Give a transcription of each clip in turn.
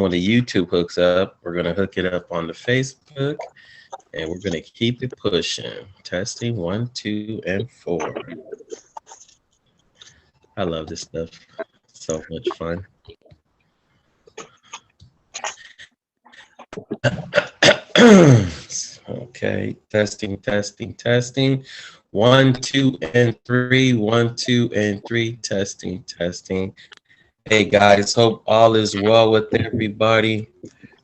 when the YouTube hooks up, we're going to hook it up on the Facebook, and we're going to keep it pushing. Testing 1, 2, and 4. I love this stuff. So much fun. Okay, testing. 1, 2, and 3. 1, 2, and 3. Testing. Hey guys, hope all is well with everybody.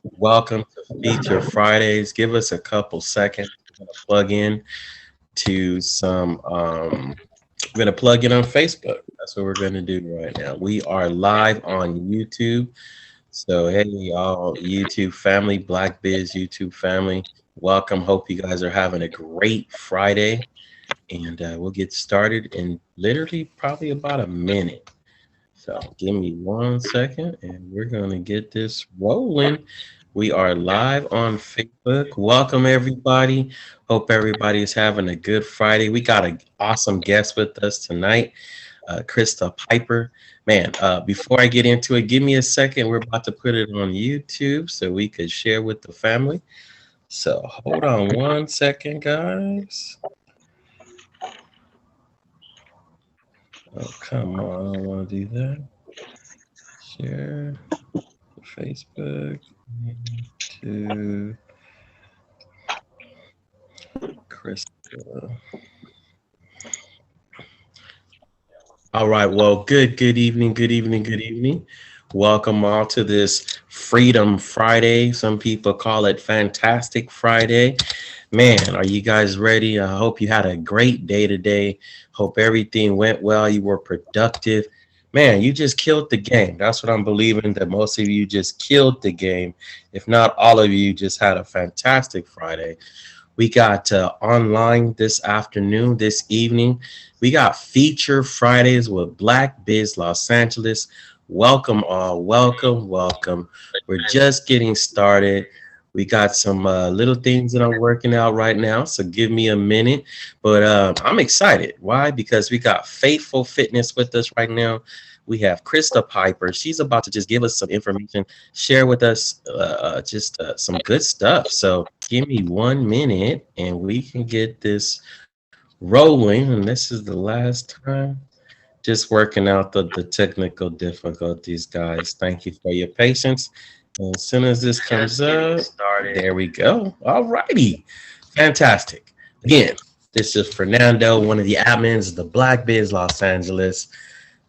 Welcome to Feature Fridays. Give us a couple seconds. We're gonna plug in to some. We're gonna plug in on Facebook. That's what we're gonna do right now. We are live on YouTube. So hey, y'all, YouTube family, Black Biz YouTube family, welcome. Hope you guys are having a great Friday, and we'll get started in literally probably about a minute. So give me 1 second, and we're gonna get this rolling. We are live on Facebook. Welcome everybody. Hope everybody is having a good Friday. We got an awesome guest with us tonight, Krista Piper. Man, before I get into it, give me a second. We're about to put it on YouTube so we could share with the family. So hold on 1 second, guys. Oh, come on. I don't want to do that. Share Facebook to Krista. All right. Well, good evening. Welcome all to this Freedom Friday. Some people call it Fantastic Friday. Man, are you guys ready? I hope you had a great day today. Hope everything went well. You were productive. Man, you just killed the game. That's what I'm believing, that most of you just killed the game. If not all of you, just had a fantastic Friday. We got online this afternoon, this evening. We got Feature Fridays with Black Biz Los Angeles. Welcome all. Welcome. We're just getting started. We got some little things that I'm working out right now, so give me a minute. But I'm excited. Why? Because we got Faithful Fitness with us right now. We have Krista Piper. She's about to just give us some information, share with us just some good stuff. So give me 1 minute and we can get this rolling. And this is the last time. Just working out the technical difficulties, guys. Thank you for your patience. And as soon as this comes up, there we go. All righty. Fantastic. Again, this is Fernando, one of the admins of the Black Biz Los Angeles.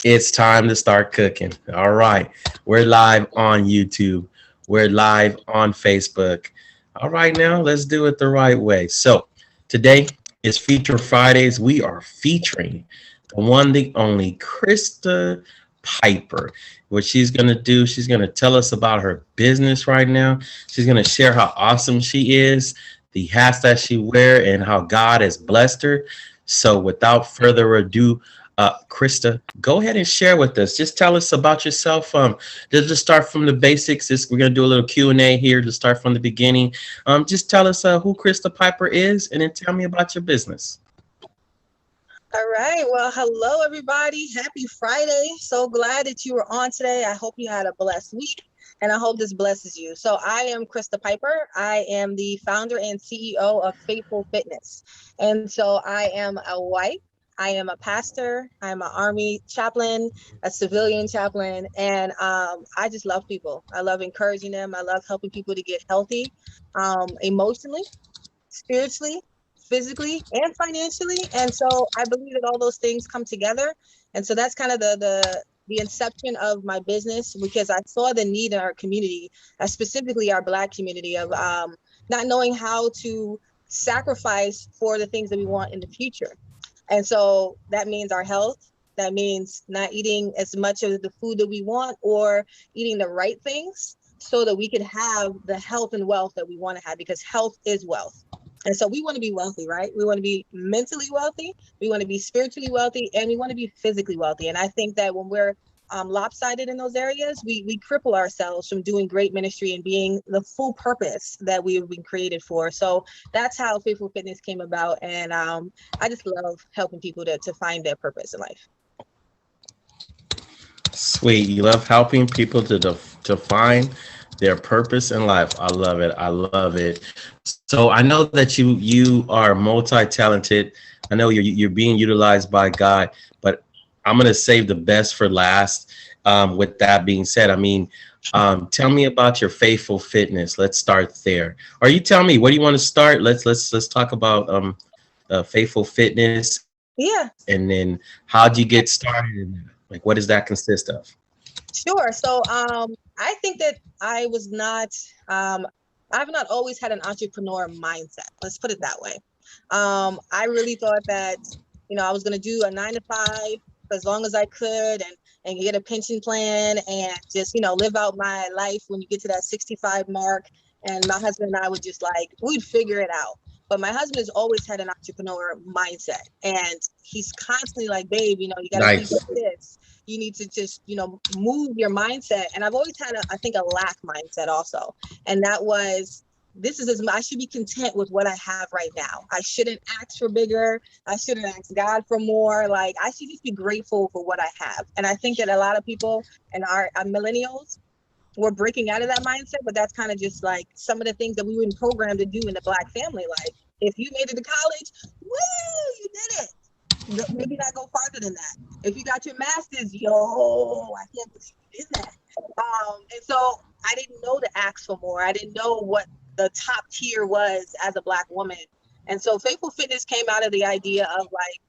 It's time to start cooking. All right. We're live on YouTube. We're live on Facebook. All right, now let's do it the right way. So today is Feature Fridays. We are featuring the one, the only Krista Piper. What she's going to do, she's going to tell us about her business right now. She's going to share how awesome she is, the hats that she wears, and how God has blessed her. So without further ado, Krista, go ahead and share with us. Just tell us about yourself. Just start from the basics. We're going to do a little Q&A here to start from the beginning. Just tell us who Krista Piper is, and then tell me about your business. All right. Well, hello, everybody. Happy Friday. So glad that you were on today. I hope you had a blessed week, and I hope this blesses you. So I am Krista Piper. I am the founder and CEO of Faithful Fitness. And so I am a wife. I am a pastor. I'm an Army chaplain, a civilian chaplain, and I just love people. I love encouraging them. I love helping people to get healthy, emotionally, spiritually, physically, and financially. And so I believe that all those things come together. And so that's kind of the inception of my business, because I saw the need in our community, specifically our Black community, of not knowing how to sacrifice for the things that we want in the future. And so that means our health. That means not eating as much of the food that we want, or eating the right things so that we can have the health and wealth that we want to have, because health is wealth. And so we want to be wealthy, right? We want to be mentally wealthy. We want to be spiritually wealthy, and we want to be physically wealthy. And I think that when we're lopsided in those areas, we cripple ourselves from doing great ministry and being the full purpose that we've been created for. So that's how Faithful Fitness came about. And I just love helping people to find their purpose in life. Sweet. You love helping people to find Their purpose in life. I love it. I love it. So I know that you are multi-talented. I know you're being utilized by God, but I'm gonna save the best for last. With that being said, I mean, tell me about your faithful fitness. Let's start there. Or you tell me, what do you want to start? Let's talk about faithful fitness, and then how'd you get started? And like, what does that consist of? Sure. So I think that um I've not always had an entrepreneur mindset. Let's put it that way. I really thought that, I was gonna do a 9 to 5 for as long as I could and get a pension plan and just, live out my life when you get to that 65 mark. And my husband and I would just we'd figure it out. But my husband has always had an entrepreneur mindset, and he's constantly like, babe, you got to think Nice. like this. You need to just, move your mindset. And I've always had I think, a lack mindset also. And that was, I should be content with what I have right now. I shouldn't ask for bigger. I shouldn't ask God for more. Like, I should just be grateful for what I have. And I think that a lot of people and our millennials, we're breaking out of that mindset, but that's kind of just like some of the things that we were programmed to do in the Black family. Like, if you made it to college, woo, you did it. Maybe not go farther than that. If you got your master's, I can't believe you did that. And so I didn't know to ask for more. I didn't know what the top tier was as a Black woman. And so Faithful Fitness came out of the idea of like,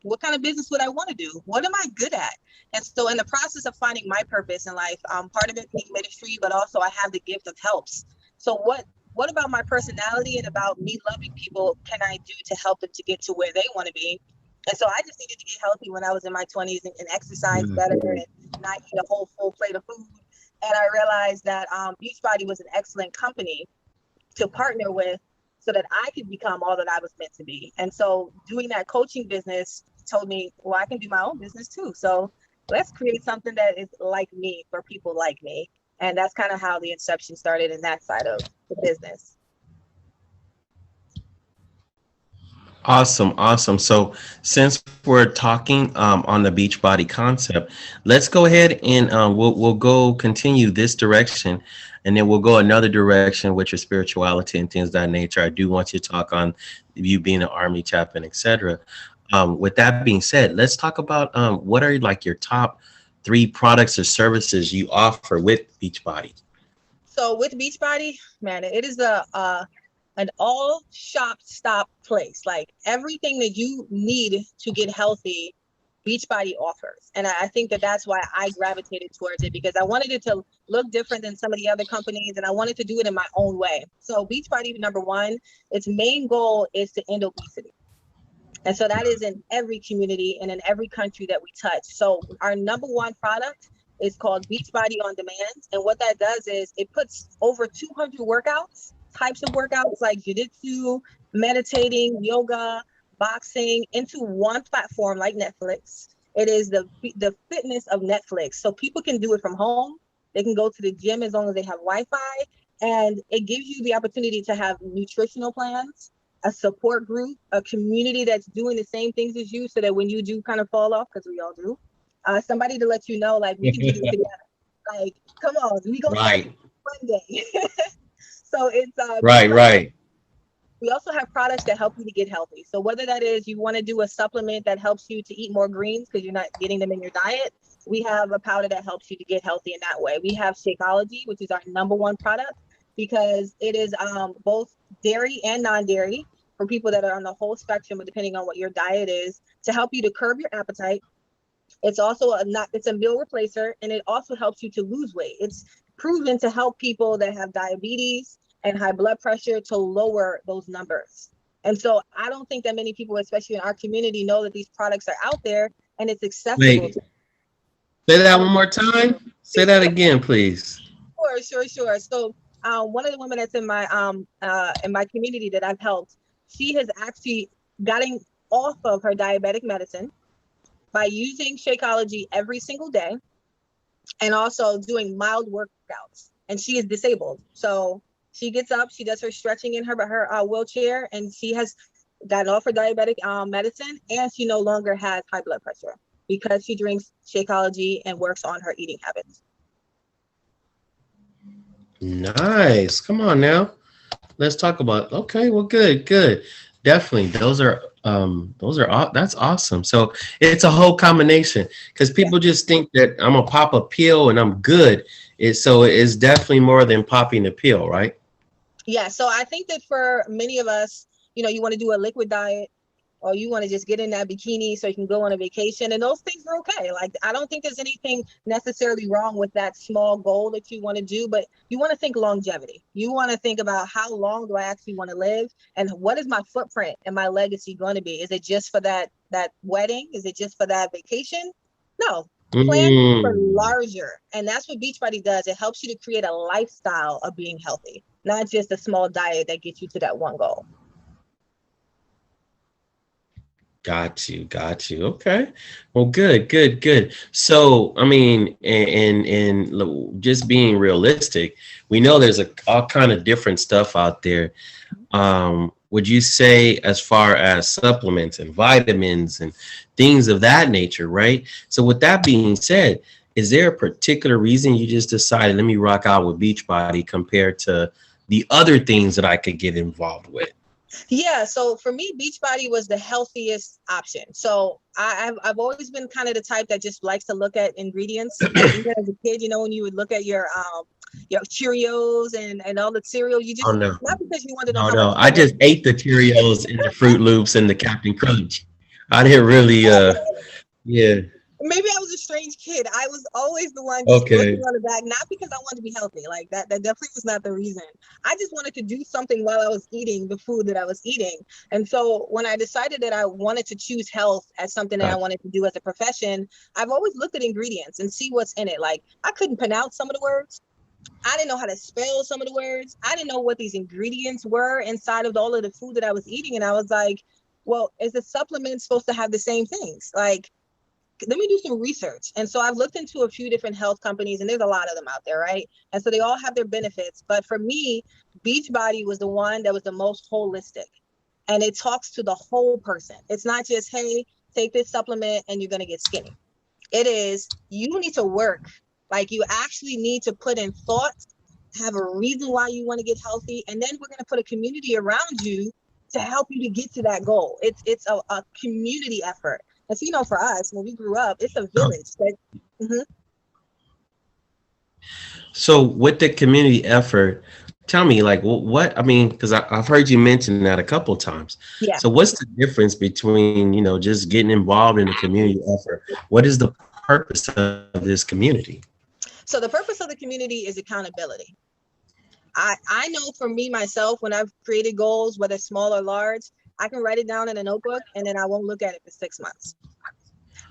what kind of business would I want to do? What am I good at? And so in the process of finding my purpose in life, part of it being ministry, but also I have the gift of helps. So what about my personality and about me loving people can I do to help them to get to where they want to be? And so I just needed to get healthy when I was in my 20s and exercise better and not eat a whole full plate of food. And I realized that Beachbody was an excellent company to partner with so that I could become all that I was meant to be. And so doing that coaching business told me, well, I can do my own business too. So let's create something that is like me for people like me. And that's kind of how the inception started in that side of the business. Awesome, awesome. So since we're talking on the Beachbody concept, let's go ahead and we'll go continue this direction, and then we'll go another direction with your spirituality and things of that nature. I do want you to talk on you being an army chaplain, etc. With that being said, let's talk about what are like your top three products or services you offer with Beachbody. So with Beachbody, man, it is an all shop stop place. Like everything that you need to get healthy, Beachbody offers. And I think that that's why I gravitated towards it, because I wanted it to look different than some of the other companies, and I wanted to do it in my own way. So Beachbody, number one, its main goal is to end obesity. And so that is in every community and in every country that we touch. So our number one product is called Beachbody on Demand. And what that does is it puts over 200 types of workouts like jiu-jitsu, meditating, yoga, boxing into one platform like Netflix. It is the fitness of Netflix. So people can do it from home. They can go to the gym as long as they have Wi-Fi. And it gives you the opportunity to have nutritional plans, a support group, a community that's doing the same things as you, so that when you do kind of fall off, because we all do, somebody to let you know, like, we can do this together. Like, come on, we gonna start Right, one day. So it's right, right. we also have products that help you to get healthy. So whether that is you want to do a supplement that helps you to eat more greens because you're not getting them in your diet, we have a powder that helps you to get healthy in that way. We have Shakeology, which is our number one product, because it is both dairy and non-dairy for people that are on the whole spectrum, depending on what your diet is, to help you to curb your appetite. It's also it's a meal replacer, and it also helps you to lose weight. It's proven to help people that have diabetes and high blood pressure to lower those numbers. And so I don't think that many people, especially in our community, know that these products are out there and it's accessible Wait, to say that one more time. Say that again, please. Sure. So one of the women that's in my community that I've helped, she has actually gotten off of her diabetic medicine by using Shakeology every single day and also doing mild workouts. And she is disabled. So she gets up, she does her stretching in her wheelchair, and she has gotten off her diabetic medicine, and she no longer has high blood pressure because she drinks Shakeology and works on her eating habits. Nice. Come on now. Let's talk about. Okay, well, good, good. Definitely, that's awesome. So it's a whole combination because Yeah. people just think that I'm gonna pop a pill and I'm good. It's definitely more than popping a pill, right? Yeah. So I think that for many of us, you want to do a liquid diet, or you want to just get in that bikini so you can go on a vacation, and those things are okay. Like, I don't think there's anything necessarily wrong with that small goal that you want to do, but you want to think longevity. You want to think about, how long do I actually want to live, and what is my footprint and my legacy going to be? Is it just for that wedding? Is it just for that vacation? No. Plan for Mm. larger, and that's what Beachbody does. It helps you to create a lifestyle of being healthy, not just a small diet that gets you to that one goal. Got you, got you. Okay. Well, good, good, good. So, I mean, just being realistic, we know there's all kind of different stuff out there. Would you say, as far as supplements and vitamins and things of that nature, right? So, with that being said, is there a particular reason you just decided, let me rock out with Beachbody compared to the other things that I could get involved with? Yeah, so for me, Beachbody was the healthiest option. So I've always been kind of the type that just likes to look at ingredients. Like, even as a kid, when you would look at your Cheerios and all the cereal, you Oh just, no. not because you want to know No, how much no. I sugar. just ate the Cheerios and the Fruit Loops and the Captain Crunch. I didn't really yeah. Maybe I was a strange kid. I was always the one just looking Okay. on the back, not because I wanted to be healthy. Like, that definitely was not the reason. I just wanted to do something while I was eating the food that I was eating. And so when I decided that I wanted to choose health as something that I Got wanted to do as a profession, I've always looked at ingredients and see what's in it. Like, I couldn't pronounce some of the words. I didn't know how to spell some of the words. I didn't know what these ingredients were inside of all of the food that I was eating. And I was like, well, is the supplement supposed to have the same things? Like, let me do some research. And so I've looked into a few different health companies, and there's a lot of them out there, right? And so they all have their benefits. But for me, Beachbody was the one that was the most holistic. And it talks to the whole person. It's not just, hey, take this supplement and you're going to get skinny. It is, you need to work. Like, you actually need to put in thought, have a reason why you want to get healthy. And then we're going to put a community around you to help you to get to that goal. It's a community effort. And so, for us, when we grew up, it's a you. village. Mhm. So with the community effort, tell me, like, what I mean, because I've heard you mention that a couple of times. Yeah. So what's the difference between, just getting involved in the community effort? What is the purpose of this community? So the purpose of the community is accountability. I know for me, myself, when I've created goals, whether small or large, I can write it down in a notebook and then I won't look at it for 6 months.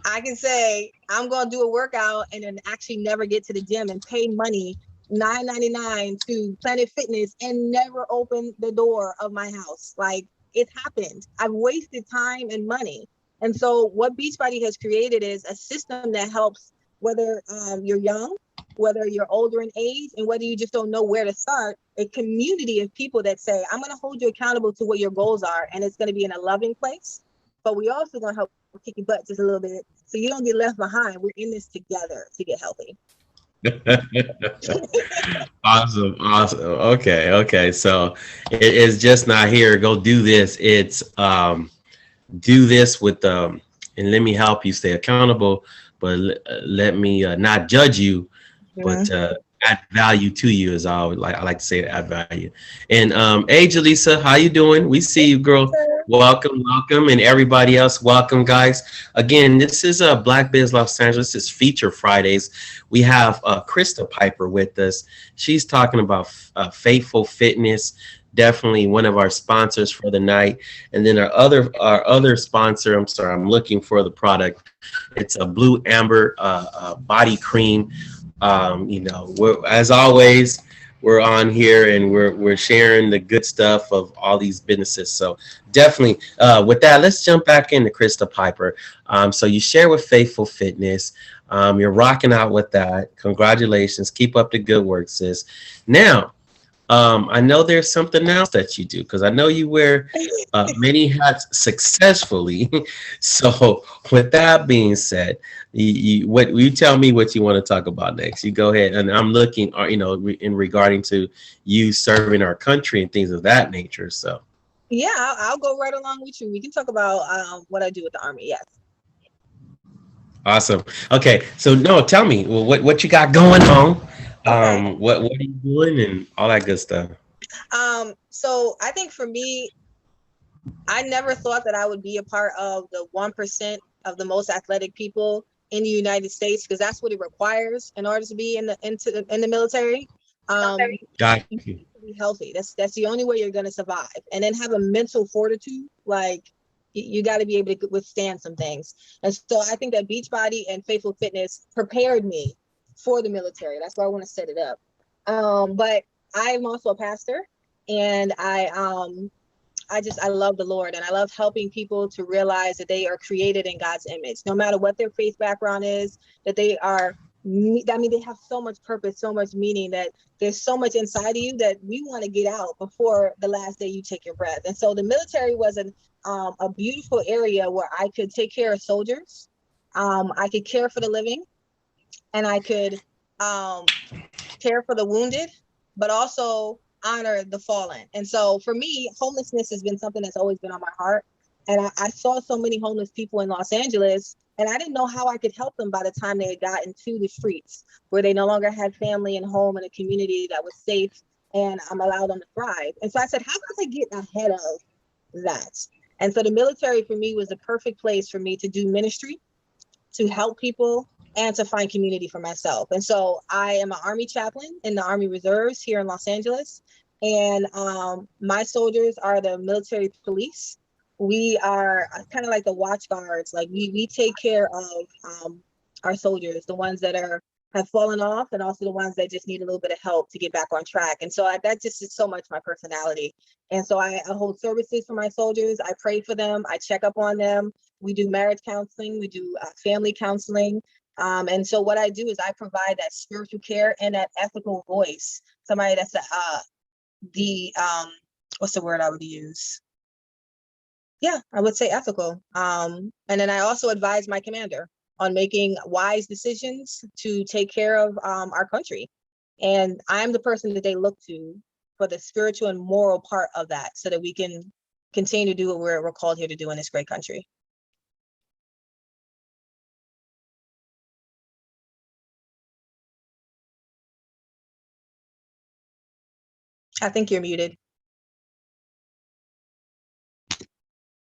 I can say I'm going to do a workout and then actually never get to the gym and pay money, $9.99 to Planet Fitness, and never open the door of my house. Like, it happened. I've wasted time and money. And so what Beachbody has created is a system that helps, whether you're young, whether you're older in age, and whether you just don't know where to start, a community of people that say, I'm going to hold you accountable to what your goals are. And it's going to be in a loving place. But we also going to help kick your butt just a little bit so you don't get left behind. We're in this together to get healthy. Awesome, awesome. Okay, okay. So it's just not here. Go do this. It's do this with and let me help you stay accountable, but let me not judge you, Yeah. but add value to you, as I like to say, add value. And hey, Jaleesa, how you doing? We see you, girl. Welcome, welcome, and everybody else, welcome, guys. Again, this is Black Biz Los Angeles. This is Feature Fridays. We have Krista Piper with us. She's talking about Faithful Fitness. Definitely one of our sponsors for the night. And then our other sponsor, I'm sorry, I'm looking for the product. It's a Blue Amber body cream. As always, we're on here and we're sharing the good stuff of all these businesses. So definitely, with that, let's jump back into Krista Piper. So you share with Faithful Fitness. You're rocking out with that. Congratulations. Keep up the good work, sis. Now, I know there's something else that you do because I know you wear many hats successfully. So, with that being said, what you tell me what you want to talk about next? You go ahead, and I'm looking, in regarding to you serving our country and things of that nature. So, Yeah, I'll go right along with you. We can talk about what I do with the Army. Yes. awesome. Okay, so no, tell me, well, what you got going on? Okay. What are you doing and all that good stuff? So I think for me, I never thought that I would be a part of the 1% of the most athletic people in the United States, because that's what it requires in order to be in the military. Um, Got you you. have to be healthy. That's the only way you're going to survive, and then have a mental fortitude. Like you got to be able to withstand some things. And so I think that Beachbody and Faithful Fitness prepared me for the military. That's why I want to set it up. But I'm also a pastor, and I love the Lord, and I love helping people to realize that they are created in God's image, no matter what their faith background is, that they are, I mean, they have so much purpose, so much meaning, that there's so much inside of you that we want to get out before the last day you take your breath. And so the military was a beautiful area where I could take care of soldiers. I could care for the living, and I could um, care for the wounded, but also honor the fallen. And so for me, homelessness has been something that's always been on my heart. And I saw so many homeless people in Los Angeles, and I didn't know how I could help them by the time they had gotten to the streets, where they no longer had family and home and a community that was safe, and I'm allowed them to thrive. And so I said, how can I get ahead of that? And so the military for me was the perfect place for me to do ministry, to help people, and to find community for myself. And so I am an Army chaplain in the Army Reserves here in Los Angeles. And my soldiers are the military police. We are kind of like the watch guards. Like we take care of our soldiers, the ones that have fallen off, and also the ones that just need a little bit of help to get back on track. And so that just is so much my personality. And so I hold services for my soldiers. I pray for them. I check up on them. We do marriage counseling. We do family counseling. And so what I do is I provide that spiritual care and that ethical voice. Somebody that's the what's the word I would use? Yeah, I would say ethical. And then I also advise my commander on making wise decisions to take care of our country. And I'm the person that they look to for the spiritual and moral part of that, so that we can continue to do what we're called here to do in this great country. I think you're muted.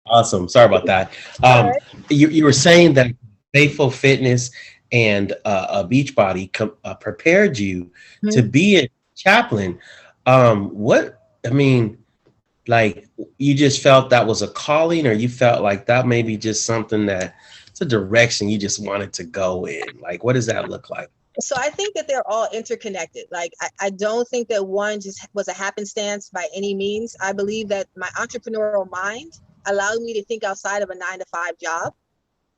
Awesome. Sorry about that. All Um, right. you were saying that Faithful Fitness and a Beachbody prepared you to Mhm. be a chaplain. What I mean, like you just felt that was a calling, or you felt like that maybe just something that it's a direction you just wanted to go in. Like, what does that look like? So I think that they're all interconnected. Like I don't think that one just was a happenstance by any means. I believe that my entrepreneurial mind allowed me to think outside of a 9 to 5 job.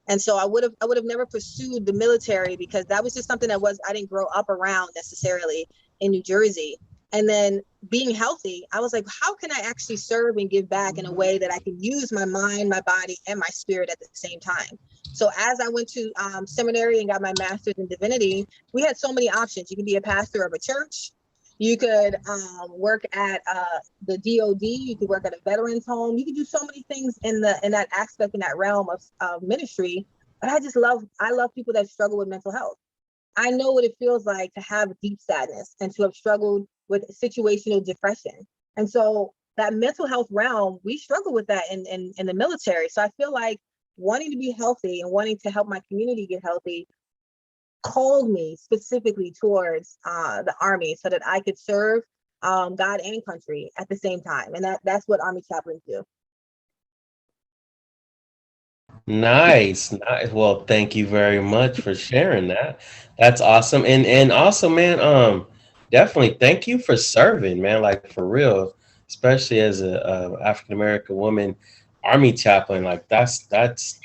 And so I would have never pursued the military, because that was just something that was I didn't grow up around necessarily in New Jersey. And then being healthy, I was like, how can I actually serve and give back in a way that I can use my mind, my body, and my spirit at the same time? So as I went to seminary and got my master's in divinity, we had so many options. You could be a pastor of a church. You could work at the DOD. You could work at a veterans home. You could do so many things in that aspect, in that realm of ministry. But I love people that struggle with mental health. I know what it feels like to have deep sadness and to have struggled with situational depression. And so that mental health realm, we struggle with that in the military. So I feel like wanting to be healthy and wanting to help my community get healthy called me specifically towards the Army, so that I could serve God and country at the same time. And that's what Army chaplains do. Nice, nice. Well, thank you very much for sharing that. That's awesome. And also, man, definitely thank you for serving, man. Like for real, especially as a African American woman, Army chaplain. Like that's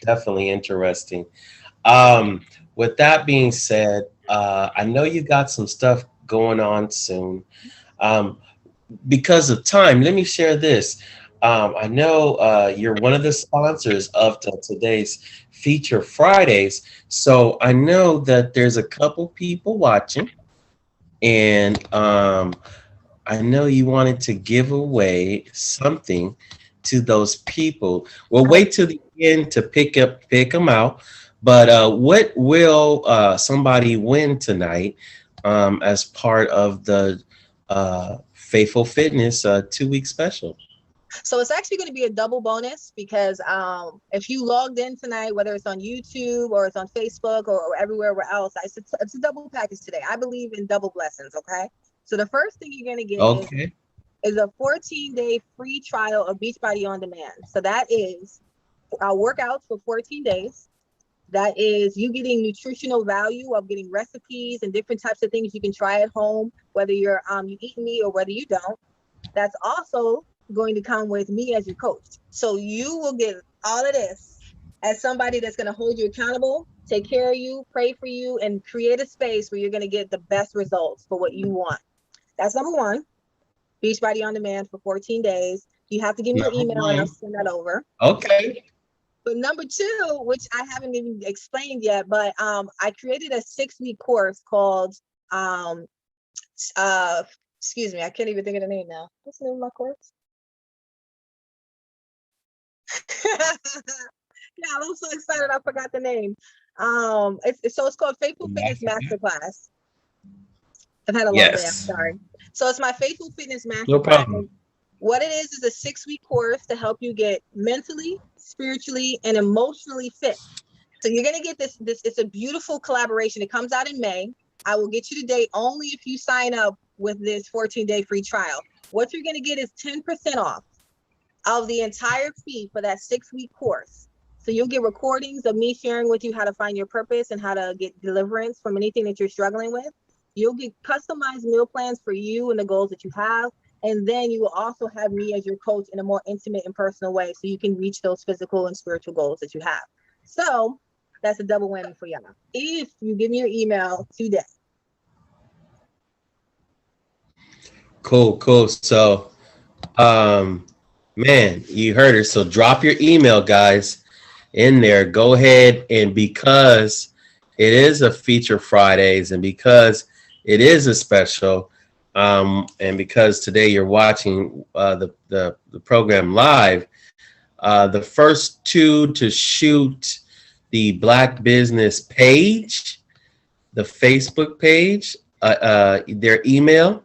definitely interesting. With that being said, I know you got some stuff going on soon. Um, because of time, let me share this. I know you're one of the sponsors of today's Feature Fridays. So I know that there's a couple people watching, and I know you wanted to give away something to those people. We'll wait till the end to pick them out. But what will somebody win tonight as part of the Faithful Fitness 2 week special? So it's actually going to be a double bonus because if you logged in tonight, whether it's on YouTube or it's on Facebook or everywhere else, it's a double package today. I believe in double blessings. Okay. So the first thing you're going to get Okay. is a 14-day free trial of Beachbody on Demand. So that is our workouts for 14 days. That is you getting nutritional value of getting recipes and different types of things you can try at home, whether you eat meat or whether you don't. That's also going to come with me as your coach. So you will get all of this as somebody that's going to hold you accountable, take care of you, pray for you, and create a space where you're going to get the best results for what you want. That's number one. Beachbody on Demand for 14 days. You have to give me your Number email and I'll one. send that over. Okay. But number two, which I haven't even explained yet, but I created a 6-week course called um excuse me, I can't even think of the name now. What's the name of my course? Yeah, I'm so excited I forgot the name. It's called Faithful Fitness Masterclass. I've had a long day, I'm Yes. sorry. So it's my Faithful Fitness No Masterclass. problem. And what it is a 6-week course to help you get mentally, spiritually, and emotionally fit. So you're gonna get this. It's a beautiful collaboration. It comes out in May. I will get you the date only if you sign up with this 14-day free trial. What you're gonna get is 10% off of the entire fee for that 6-week course. So you'll get recordings of me sharing with you how to find your purpose and how to get deliverance from anything that you're struggling with. You'll get customized meal plans for you and the goals that you have. And then you will also have me as your coach in a more intimate and personal way so you can reach those physical and spiritual goals that you have. So that's a double whammy for y'all. If you give me your email today. Cool, cool. So, um, man, you heard her. So drop your email, guys, in there. Go ahead, and because it is a Feature Fridays, and because it is a special, and because today you're watching the program live, the first two to shoot the Black Business page, the Facebook page, their email.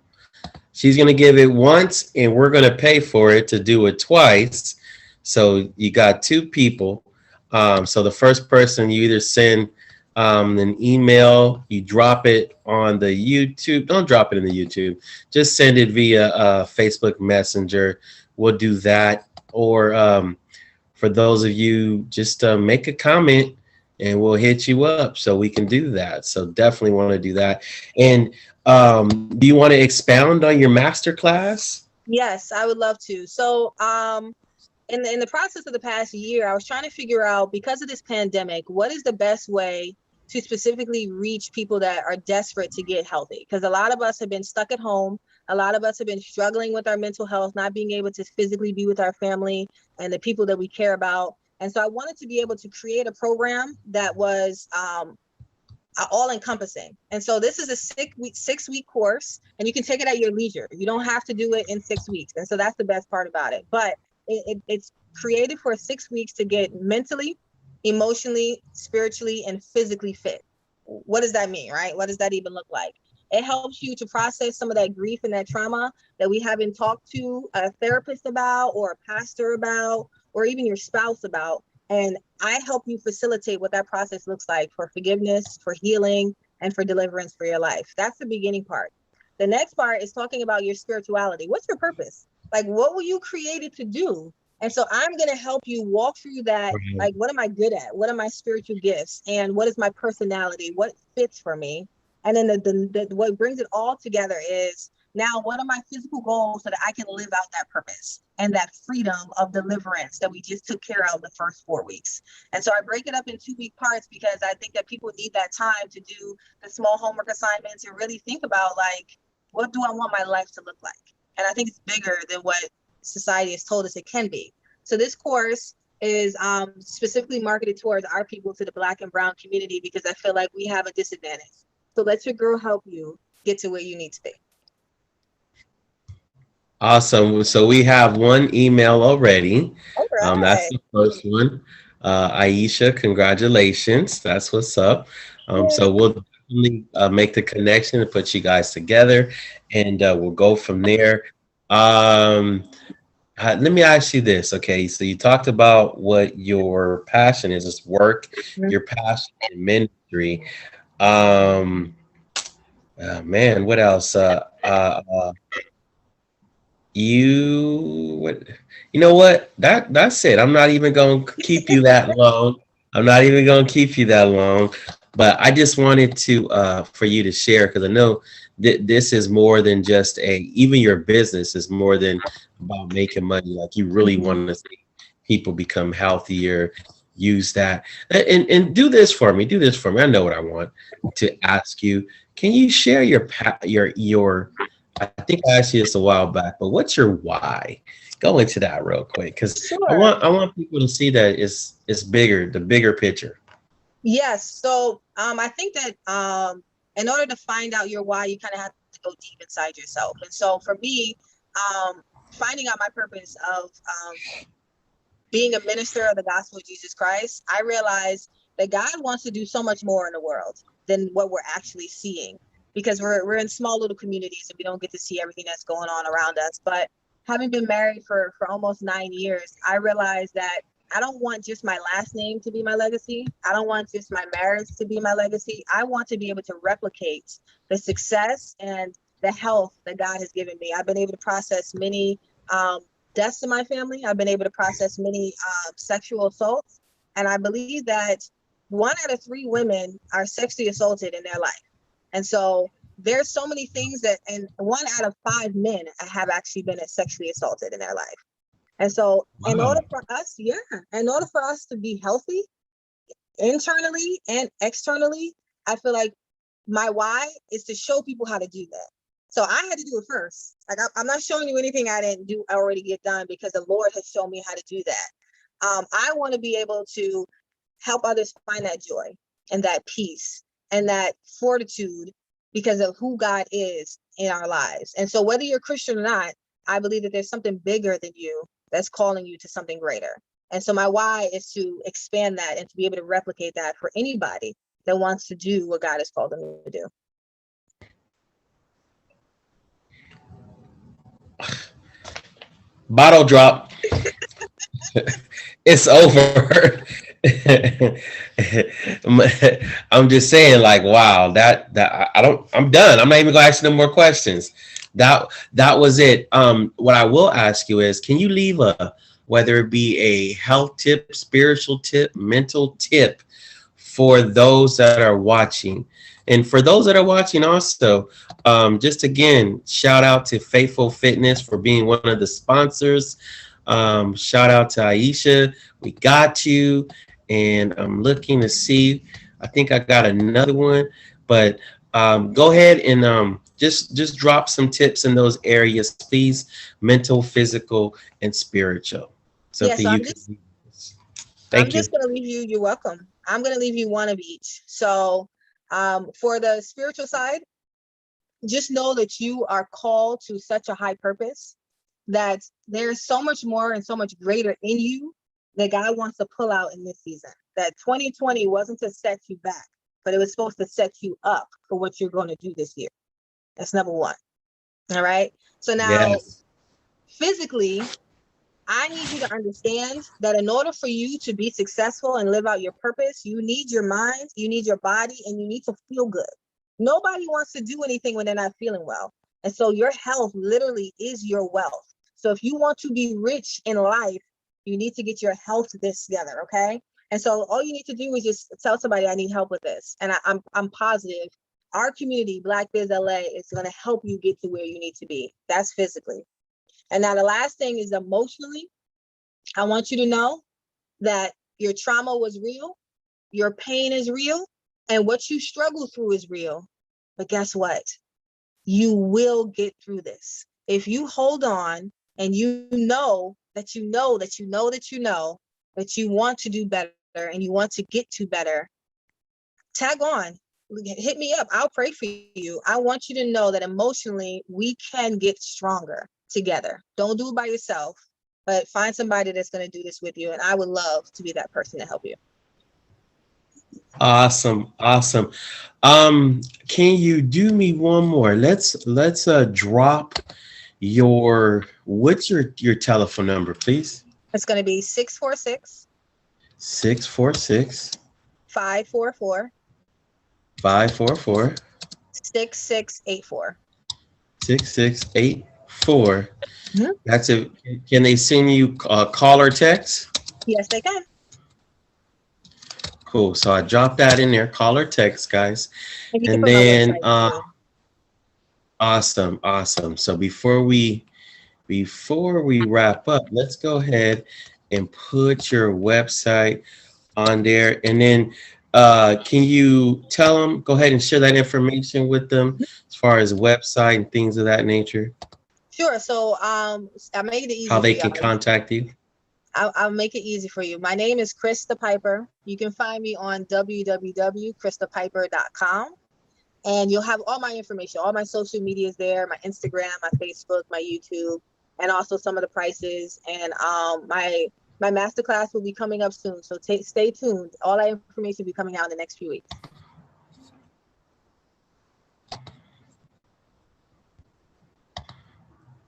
She's going to give it once, and we're going to pay for it to do it twice. So you got two people. So the first person, you either send an email, you drop it on the YouTube. Don't drop it in the YouTube. Just send it via Facebook Messenger. We'll do that. Or for those of you, just make a comment and we'll hit you up so we can do that. So definitely want to do that. And do you want to expound on your masterclass? Yes, I would love to. So in the process of the past year, I was trying to figure out, because of this pandemic, what is the best way to specifically reach people that are desperate to get healthy? Because a lot of us have been stuck at home. A lot of us have been struggling with our mental health, not being able to physically be with our family and the people that we care about. And so I wanted to be able to create a program that was all encompassing. And so this is a 6-week course, and you can take it at your leisure. You don't have to do it in 6 weeks. And so that's the best part about it. But it's created for 6 weeks to get mentally, emotionally, spiritually, and physically fit. What does that mean, right? What does that even look like? It helps you to process some of that grief and that trauma that we haven't talked to a therapist about, or a pastor about, or even your spouse about. And I help you facilitate what that process looks like for forgiveness, for healing, and for deliverance for your life. That's the beginning part. The next part is talking about your spirituality. What's your purpose? Like, what were you created to do? And so I'm going to help you walk through that. Right. Like, what am I good at? What are my spiritual gifts? And what is my personality? What fits for me? And then what brings it all together is, now, what are my physical goals so that I can live out that purpose and that freedom of deliverance that we just took care of the first 4 weeks? And so I break it up in 2-week parts because I think that people need that time to do the small homework assignments and really think about, like, what do I want my life to look like? And I think it's bigger than what society has told us it can be. So this course is specifically marketed towards our people, to the Black and brown community, because I feel like we have a disadvantage. So let your girl help you get to where you need to be. Awesome. So we have one email already. All That's right. the first one. Aisha, congratulations. That's what's up. So Yay. we'll definitely make the connection and put you guys together, and we'll go from there. Um, Let me ask you this. Okay, so you talked about what your passion is work, Mhm. your passion in ministry. Um, Man, what else? You what? You know what? That's it. I'm not even gonna keep you that long. I'm not even gonna keep you that long. But I just wanted to for you to share, because I know this is more than just a, even your business is more than about making money. Like you really Mhm. want to see people become healthier, use that. And do this for me. Do this for me. I know what I want to ask you. Can you share your I think I asked you this a while back, but what's your why? Go into that real quick, because Sure. I want people to see that it's bigger, the bigger picture. Yes. So I think that in order to find out your why, you kind of have to go deep inside yourself. And so for me, um, finding out my purpose of being a minister of the gospel of Jesus Christ, I realized that God wants to do so much more in the world than what we're actually seeing, because we're in small little communities and we don't get to see everything that's going on around us. But having been married for almost 9 years, I realized that I don't want just my last name to be my legacy. I don't want just my marriage to be my legacy. I want to be able to replicate the success and the health that God has given me. I've been able to process many um, deaths in my family. I've been able to process many sexual assaults. And I believe that 1 out of 3 women are sexually assaulted in their life. And so there's so many things that, and 1 out of 5 men have actually been sexually assaulted in their life. And so in order Wow. for us, yeah, in order for us to be healthy internally and externally, I feel like my why is to show people how to do that. So I had to do it first. Like I'm not showing you anything I didn't do already get done, because the Lord has shown me how to do that. I want to be able to help others find that joy and that peace and that fortitude because of who God is in our lives. And so whether you're Christian or not, I believe that there's something bigger than you that's calling you to something greater. And so my why is to expand that and to be able to replicate that for anybody that wants to do what God has called them to do. Bottle drop. It's over. I'm just saying, like, wow, I don't. I'm done. I'm not even gonna ask you no more questions. That was it. What I will ask you is, can you leave a, whether it be a health tip, spiritual tip, mental tip for those that are watching, and for those that are watching also, just again, shout out to Faithful Fitness for being one of the sponsors. Shout out to Aisha. We got you. And I'm looking to see. I think I got another one, but go ahead and just drop some tips in those areas, please. Mental, physical, and spiritual. Yeah, Something so you can. I'm Thank you. just gonna leave you, you're welcome. I'm gonna leave you one of each. So for the spiritual side, just know that you are called to such a high purpose, that there's so much more and so much greater in you that God wants to pull out in this season. That 2020 wasn't to set you back, but it was supposed to set you up for what you're going to do this year. That's number one. All right. So now, Yes. physically, I need you to understand that in order for you to be successful and live out your purpose, you need your mind, you need your body, and you need to feel good. Nobody wants to do anything when they're not feeling well. And so your health literally is your wealth. So if you want to be rich in life, you need to get your health this together, okay? And so all you need to do is just tell somebody, I need help with this. And I'm positive our community, Black Biz LA, is going to help you get to where you need to be. That's physically. And now the last thing is emotionally. I want you to know that your trauma was real, your pain is real, and what you struggle through is real. But guess what? You will get through this. If you hold on and you know that you know that you know that you know that you want to do better and you want to get to better, tag on, hit me up. I'll pray for you. I want you to know that emotionally we can get stronger together. Don't do it by yourself, but find somebody that's going to do this with you. And I would love to be that person to help you. Awesome, awesome. Can you do me one more? Let's drop what's your telephone number, please? It's going to be 646 646 544 544 6684. 6684. Mhm. That's it. Can they send you a call or text? Yes, they can. Cool. So I dropped that in there, call or text, guys. And you can And put my then website too. awesome, awesome. So before we wrap up, let's go ahead and put your website on there. And then can you tell them, go ahead and share that information with them as far as website and things of that nature, Sure. So I'll make it easy how for they you. can contact you? I'll make it easy for you. My name is Krista Piper. You can find me on www.kristapiper.com. And you'll have all my information, all my social media is there, my Instagram, my Facebook, my YouTube, and also some of the prices. And my masterclass will be coming up soon. So stay tuned. All that information will be coming out in the next few weeks.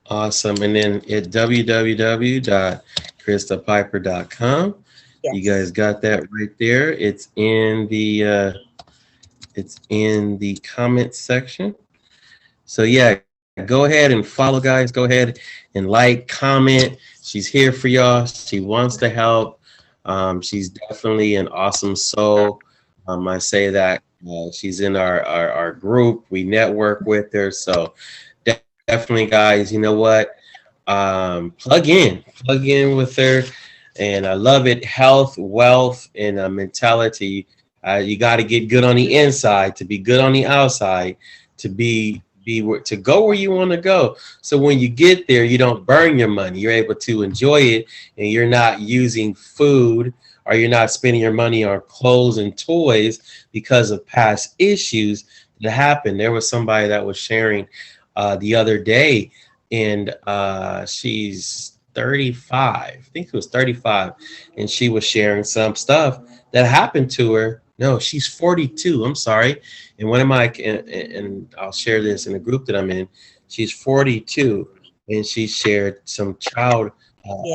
Awesome. And then at www.kristapiper.com. Yes. You guys got that right there. It's in the comment section. So yeah, go ahead and follow, guys. Go ahead and like, comment. She's here for y'all. She wants to help. She's definitely an awesome soul. I say that she's in our group. We network with her. So definitely, guys, you know what? Plug in with her. And I love it. Health, wealth, and mentality. You got to get good on the inside to be good on the outside, to to go where you want to go. So when you get there, you don't burn your money. You're able to enjoy it, and you're not using food, or you're not spending your money on clothes and toys because of past issues that happened. There was somebody that was sharing the other day, and she's 35. I think it was 35, and she was sharing some stuff that happened to her. No, she's 42. I'm sorry. And one of my, and I'll share this in the group that I'm in. She's 42, and she shared some child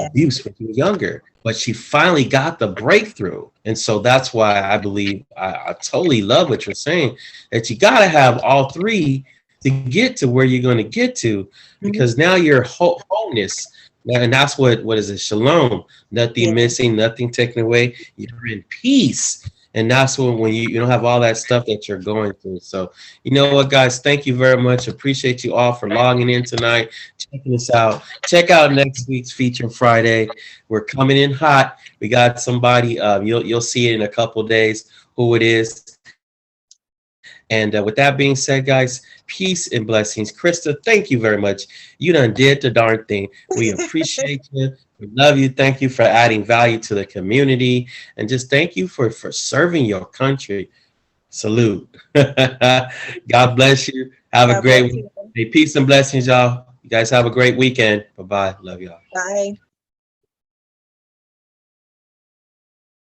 abuse when she was younger. But she finally got the breakthrough. And so that's why I believe I totally love what you're saying, that you got to have all three to get to where you're going to get to, because now you're wholeness. And that's what is it? Shalom. Nothing missing, nothing taken away. You're in peace. And that's when you don't have all that stuff that you're going through. So, you know what, guys? Thank you very much. Appreciate you all for logging in tonight, checking us out. Check out next week's Feature Friday. We're coming in hot. We got somebody. You'll see it in a couple days who it is. And with that being said, guys, peace and blessings. Krista, thank you very much. You done did the darn thing. We appreciate you. We love you. Thank you for adding value to the community. And just thank you for serving your country. Salute. God bless you. Have a great week. Peace and blessings, y'all. You guys have a great weekend. Bye-bye. Love y'all. Bye.